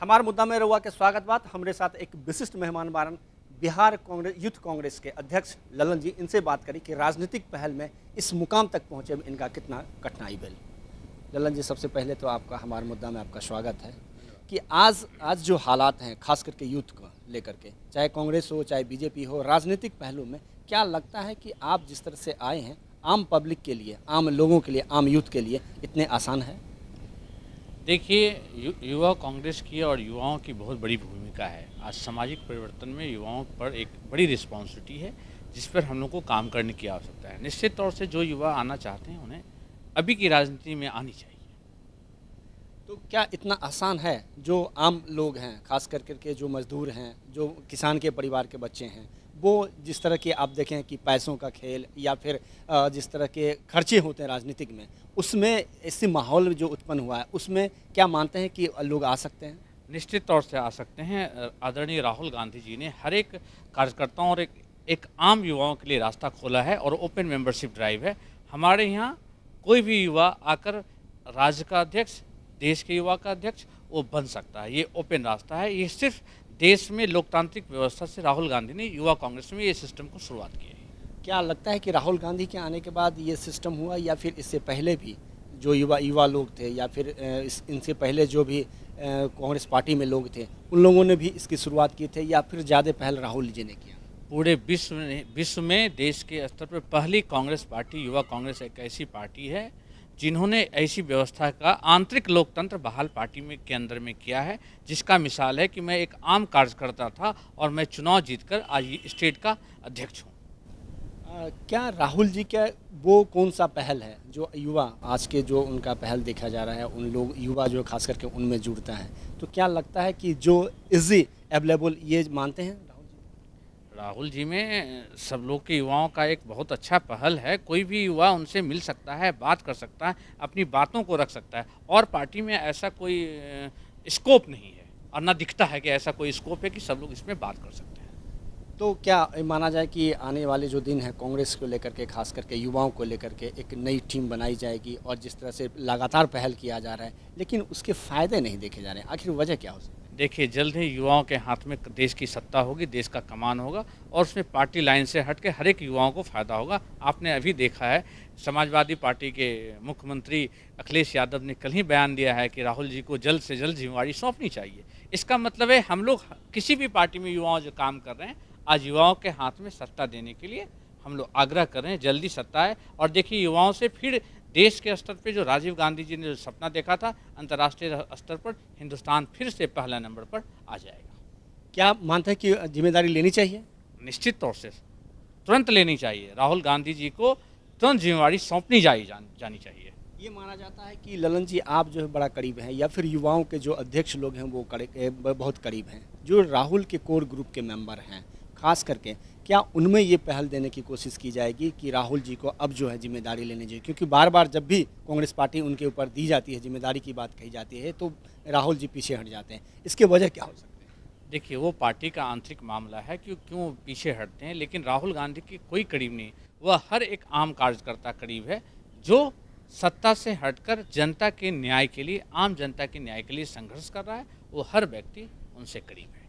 हमार मुद्दा में रहुआ के स्वागत बात। हमारे साथ एक विशिष्ट मेहमान बारन बिहार कांग्रेस यूथ कांग्रेस के अध्यक्ष ललन जी। इनसे बात करी कि राजनीतिक पहल में इस मुकाम तक पहुँचे में इनका कितना कठिनाई भेल। ललन जी, सबसे पहले तो आपका हमार मुद्दा में आपका स्वागत है कि आज जो हालात हैं खास करके यूथ को लेकर के, चाहे कांग्रेस हो चाहे बीजेपी हो, राजनीतिक पहलू में क्या लगता है कि आप जिस तरह से आए हैं आम पब्लिक के लिए, आम लोगों के लिए, आम यूथ के लिए इतने आसान है? देखिए, युवा कांग्रेस की और युवाओं की बहुत बड़ी भूमिका है। आज सामाजिक परिवर्तन में युवाओं पर एक बड़ी रिस्पॉन्सिबिलिटी है जिस पर हम लोग को काम करने की आवश्यकता है। निश्चित तौर से जो युवा आना चाहते हैं उन्हें अभी की राजनीति में आनी चाहिए। तो क्या इतना आसान है? जो आम लोग हैं, खास करके जो मजदूर हैं, जो किसान के परिवार के बच्चे हैं, वो जिस तरह के आप देखें कि पैसों का खेल या फिर जिस तरह के खर्चे होते हैं राजनीतिक में, उसमें ऐसे माहौल जो उत्पन्न हुआ है उसमें क्या मानते हैं कि लोग आ सकते हैं? निश्चित तौर से आ सकते हैं। आदरणीय राहुल गांधी जी ने हर एक कार्यकर्ताओं और एक आम युवाओं के लिए रास्ता खोला है और ओपन मेंबरशिप ड्राइव है। हमारे यहाँ कोई भी युवा आकर राज्य का अध्यक्ष, देश के युवा का अध्यक्ष वो बन सकता है। ये ओपन रास्ता है। ये सिर्फ देश में लोकतांत्रिक व्यवस्था से राहुल गांधी ने युवा कांग्रेस में ये सिस्टम को शुरुआत की है। क्या लगता है कि राहुल गांधी के आने के बाद ये सिस्टम हुआ या फिर इससे पहले भी जो युवा लोग थे या फिर इनसे पहले जो भी कांग्रेस पार्टी में लोग थे उन लोगों ने भी इसकी शुरुआत की थे या फिर ज़्यादा पहल राहुल जी ने किया? पूरे विश्व में देश के स्तर पर पहली कांग्रेस पार्टी युवा कांग्रेस एक ऐसी पार्टी है जिन्होंने ऐसी व्यवस्था का आंतरिक लोकतंत्र बहाल पार्टी में के अंदर में किया है, जिसका मिसाल है कि मैं एक आम कार्यकर्ता था और मैं चुनाव जीतकर आज स्टेट का अध्यक्ष हूँ। क्या राहुल जी का वो कौन सा पहल है जो युवा आज के जो उनका पहल देखा जा रहा है, उन लोग युवा जो खास करके उनमें जुड़ता है, तो क्या लगता है कि जो इजी अवेलेबल ये मानते हैं राहुल जी में सब लोग के युवाओं का एक बहुत अच्छा पहल है। कोई भी युवा उनसे मिल सकता है, बात कर सकता है, अपनी बातों को रख सकता है और पार्टी में ऐसा कोई स्कोप नहीं है और ना दिखता है कि ऐसा कोई स्कोप है कि सब लोग इसमें बात कर सकते हैं। तो क्या माना जाए कि आने वाले जो दिन है कांग्रेस को लेकर के, खास करके युवाओं को लेकर के एक नई टीम बनाई जाएगी और जिस तरह से लगातार पहल किया जा रहा है लेकिन उसके फ़ायदे नहीं देखे जा रहे हैं, आखिर वजह क्या हो सकती है? देखिए, जल्द ही युवाओं के हाथ में देश की सत्ता होगी, देश का कमान होगा और उसमें पार्टी लाइन से हट के हर एक युवाओं को फ़ायदा होगा। आपने अभी देखा है समाजवादी पार्टी के मुख्यमंत्री अखिलेश यादव ने कल ही बयान दिया है कि राहुल जी को जल्द से जल्द जिम्मेवारी सौंपनी चाहिए। इसका मतलब है हम लोग किसी भी पार्टी में युवाओं जो काम कर रहे हैं, आज युवाओं के हाथ में सत्ता देने के लिए हम लोग आग्रह कर रहे हैं, जल्दी सत्ता है। और देखिए, युवाओं से फिर देश के स्तर पे जो राजीव गांधी जी ने जो सपना देखा था, अंतर्राष्ट्रीय स्तर पर हिंदुस्तान फिर से पहला नंबर पर आ जाएगा। क्या मानते हैं कि जिम्मेदारी लेनी चाहिए? निश्चित तौर से तुरंत लेनी चाहिए। राहुल गांधी जी को तुरंत जिम्मेवारी सौंपनी जानी चाहिए। ये माना जाता है कि ललन जी आप जो है बड़ा करीब हैं या फिर युवाओं के जो अध्यक्ष लोग हैं वो बहुत करीब हैं, जो राहुल के कोर ग्रुप के मेंबर हैं, खास करके क्या उनमें ये पहल देने की कोशिश की जाएगी कि राहुल जी को अब जो है जिम्मेदारी लेनी चाहिए? क्योंकि बार बार जब भी कांग्रेस पार्टी उनके ऊपर दी जाती है, जिम्मेदारी की बात कही जाती है, तो राहुल जी पीछे हट जाते हैं। इसके वजह क्या हो सकती है? देखिए, वो पार्टी का आंतरिक मामला है कि क्यों पीछे हटते हैं, लेकिन राहुल गांधी की कोई करीब नहीं। वह हर एक आम कार्यकर्ता करीब है जो सत्ता से हटकर जनता के न्याय के लिए, आम जनता के न्याय के लिए संघर्ष कर रहा है। वो हर व्यक्ति उनसे करीब है।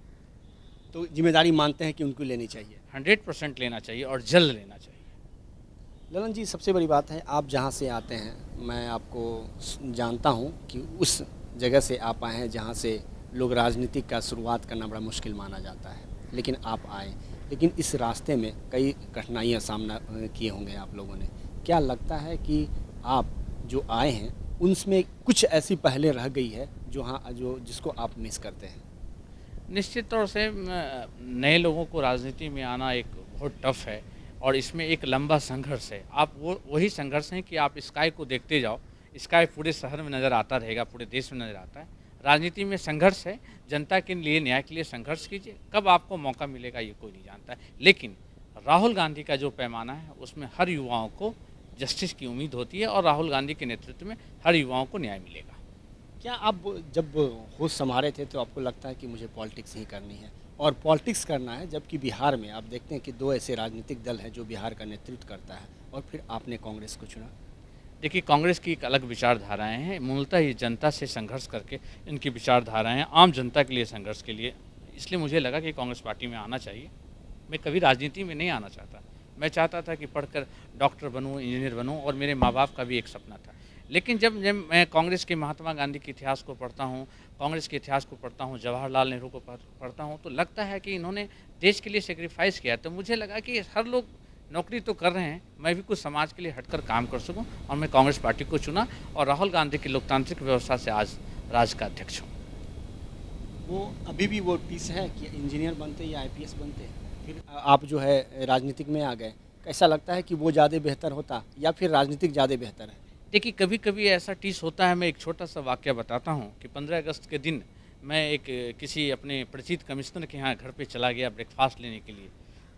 तो जिम्मेदारी मानते हैं कि उनको लेनी चाहिए? 100% लेना चाहिए और जल्द लेना चाहिए। ललन जी, सबसे बड़ी बात है आप जहाँ से आते हैं, मैं आपको जानता हूँ कि उस जगह से आप आए हैं जहाँ से लोग राजनीति का शुरुआत करना बड़ा मुश्किल माना जाता है, लेकिन आप आए। लेकिन इस रास्ते में कई कठिनाइयाँ सामना किए होंगे आप लोगों ने। क्या लगता है कि आप जो आए हैं उनमें कुछ ऐसी पहले रह गई है जो जिसको आप मिस करते हैं? निश्चित तौर से नए लोगों को राजनीति में आना एक बहुत टफ है और इसमें एक लंबा संघर्ष है। आप वही संघर्ष है कि आप स्काई को देखते जाओ, स्काई पूरे शहर में नज़र आता रहेगा, पूरे देश में नज़र आता है। राजनीति में संघर्ष है, जनता के लिए, न्याय के लिए संघर्ष कीजिए। कब आपको मौका मिलेगा ये कोई नहीं जानता है, लेकिन राहुल गांधी का जो पैमाना है उसमें हर युवाओं को जस्टिस की उम्मीद होती है और राहुल गांधी के नेतृत्व में हर युवाओं को न्याय मिलेगा। क्या आप जब होश संभाले थे तो आपको लगता है कि मुझे पॉलिटिक्स ही करनी है और पॉलिटिक्स करना है, जबकि बिहार में आप देखते हैं कि दो ऐसे राजनीतिक दल हैं जो बिहार का नेतृत्व करता है और फिर आपने कांग्रेस को चुना? देखिए, कांग्रेस की एक अलग विचारधाराएँ हैं, मूलतः ये जनता से संघर्ष करके इनकी विचारधाराएँ हैं, आम जनता के लिए संघर्ष के लिए। इसलिए मुझे लगा कि कांग्रेस पार्टी में आना चाहिए। मैं कभी राजनीति में नहीं आना चाहता। मैं चाहता था कि पढ़कर डॉक्टर बनूँ, इंजीनियर बनूँ, और मेरे माँ-बाप का भी एक सपना था। लेकिन जब जब मैं कांग्रेस के महात्मा गांधी के इतिहास को पढ़ता हूँ, कांग्रेस के इतिहास को पढ़ता हूँ, जवाहरलाल नेहरू को पढ़ता हूँ, तो लगता है कि इन्होंने देश के लिए सैक्रिफाइस किया। तो मुझे लगा कि हर लोग नौकरी तो कर रहे हैं, मैं भी कुछ समाज के लिए हटकर काम कर सकूँ, और मैं कांग्रेस पार्टी को चुना और राहुल गांधी की लोकतांत्रिक व्यवस्था से आज राज्य का अध्यक्ष हूँ। वो अभी भी वो टीस है कि इंजीनियर बनते या आईपीएस बनते, फिर आप जो है राजनीतिक में आ गए, कैसा लगता है कि वो ज़्यादा बेहतर होता या फिर राजनीतिक ज़्यादा बेहतर है? देखिए, कभी-कभी ऐसा टीस होता है। मैं एक छोटा-सा वाक़या बताता हूँ कि 15 अगस्त के दिन मैं एक किसी अपने परिचित कमिश्नर के यहाँ घर पे चला गया ब्रेकफ़ास्ट लेने के लिए।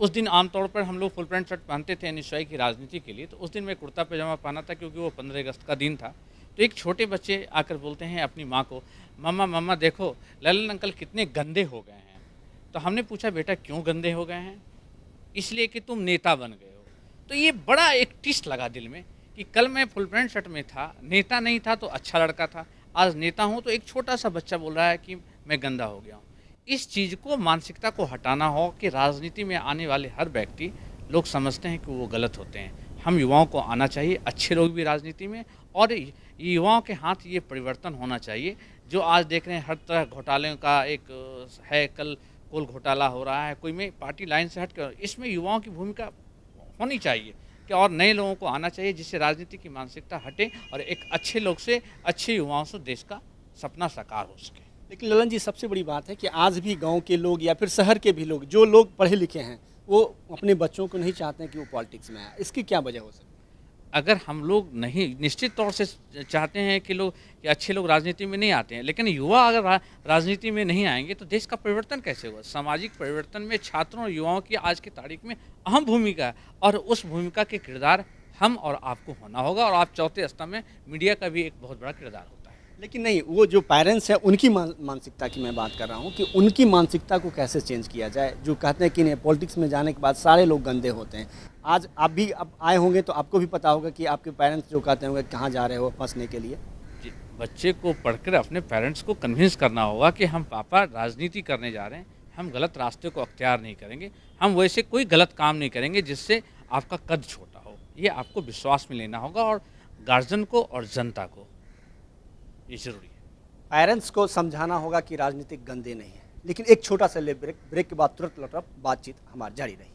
उस दिन आमतौर पर हम लोग फुल पैंट शर्ट पहनते थे एनएसयूआई की राजनीति के लिए, तो उस दिन मैं कुर्ता पैजामा पहना था क्योंकि वो 15 अगस्त का दिन था। तो एक छोटे बच्चे आकर बोलते हैं अपनी माँ को, "मम्मा, मम्मा देखो, ललन अंकल कितने गंदे हो गए हैं।" तो हमने पूछा, "बेटा क्यों गंदे हो गए हैं?" "इसलिए कि तुम नेता बन गए हो।" तो ये बड़ा एक टिस्ट लगा दिल में कि कल मैं फुल पैंट शर्ट में था, नेता नहीं था तो अच्छा लड़का था, आज नेता हूँ तो एक छोटा-सा बच्चा बोल रहा है कि मैं गंदा हो गया हूँ। इस चीज़ को, मानसिकता को हटाना हो कि राजनीति में आने वाले हर व्यक्ति, लोग समझते हैं कि वो गलत होते हैं। हम युवाओं को आना चाहिए, अच्छे लोग भी राजनीति में, और युवाओं के हाथ ये परिवर्तन होना चाहिए। जो आज देख रहे हैं हर तरह घोटालों का एक है, कल कोल घोटाला हो रहा है, कोई में पार्टी लाइन से हटकर, इसमें युवाओं की भूमिका होनी चाहिए कि और नए लोगों को आना चाहिए जिससे राजनीति की मानसिकता हटे और एक अच्छे लोग से, अच्छे युवाओं से देश का सपना साकार हो सके। लेकिन ललन जी, सबसे बड़ी बात है कि आज भी गांव के लोग या फिर शहर के भी लोग, जो लोग पढ़े लिखे हैं, वो अपने बच्चों को नहीं चाहते हैं कि वो पॉलिटिक्स में आए। इसकी क्या वजह हो सकती है? अगर हम लोग नहीं, निश्चित तौर से चाहते हैं कि लोग, कि अच्छे लोग राजनीति में नहीं आते हैं, लेकिन युवा अगर राजनीति में नहीं आएंगे तो देश का परिवर्तन कैसे होगा? सामाजिक परिवर्तन में छात्रों और युवाओं की आज की तारीख में अहम भूमिका है, और उस भूमिका के किरदार हम और आपको होना होगा, और आप चौथे स्तंभ में मीडिया का भी एक बहुत बड़ा किरदार होता है। लेकिन नहीं, वो जो पेरेंट्स हैं उनकी मानसिकता की मैं बात कर रहा हूँ कि उनकी मानसिकता को कैसे चेंज किया जाए, जो कहते हैं कि नहीं, पॉलिटिक्स में जाने के बाद सारे लोग गंदे होते हैं। आज आप भी अब आए होंगे तो आपको भी पता होगा कि आपके पेरेंट्स जो कहते होंगे कहाँ जा रहे हो फंसने के लिए। जी, बच्चे को पढ़कर अपने पेरेंट्स को कन्विंस करना होगा कि हम पापा राजनीति करने जा रहे हैं, हम गलत रास्ते को अख्तियार नहीं करेंगे, हम वैसे कोई गलत काम नहीं करेंगे जिससे आपका कद छोटा हो। ये आपको विश्वास में लेना होगा, और गार्जियन को और जनता को ये ज़रूरी है। पेरेंट्स को समझाना होगा कि राजनीतिक गंदे नहीं है। लेकिन एक छोटा सा ब्रेक के बाद तुरंत लौटकर बातचीत हमारी जारी रही।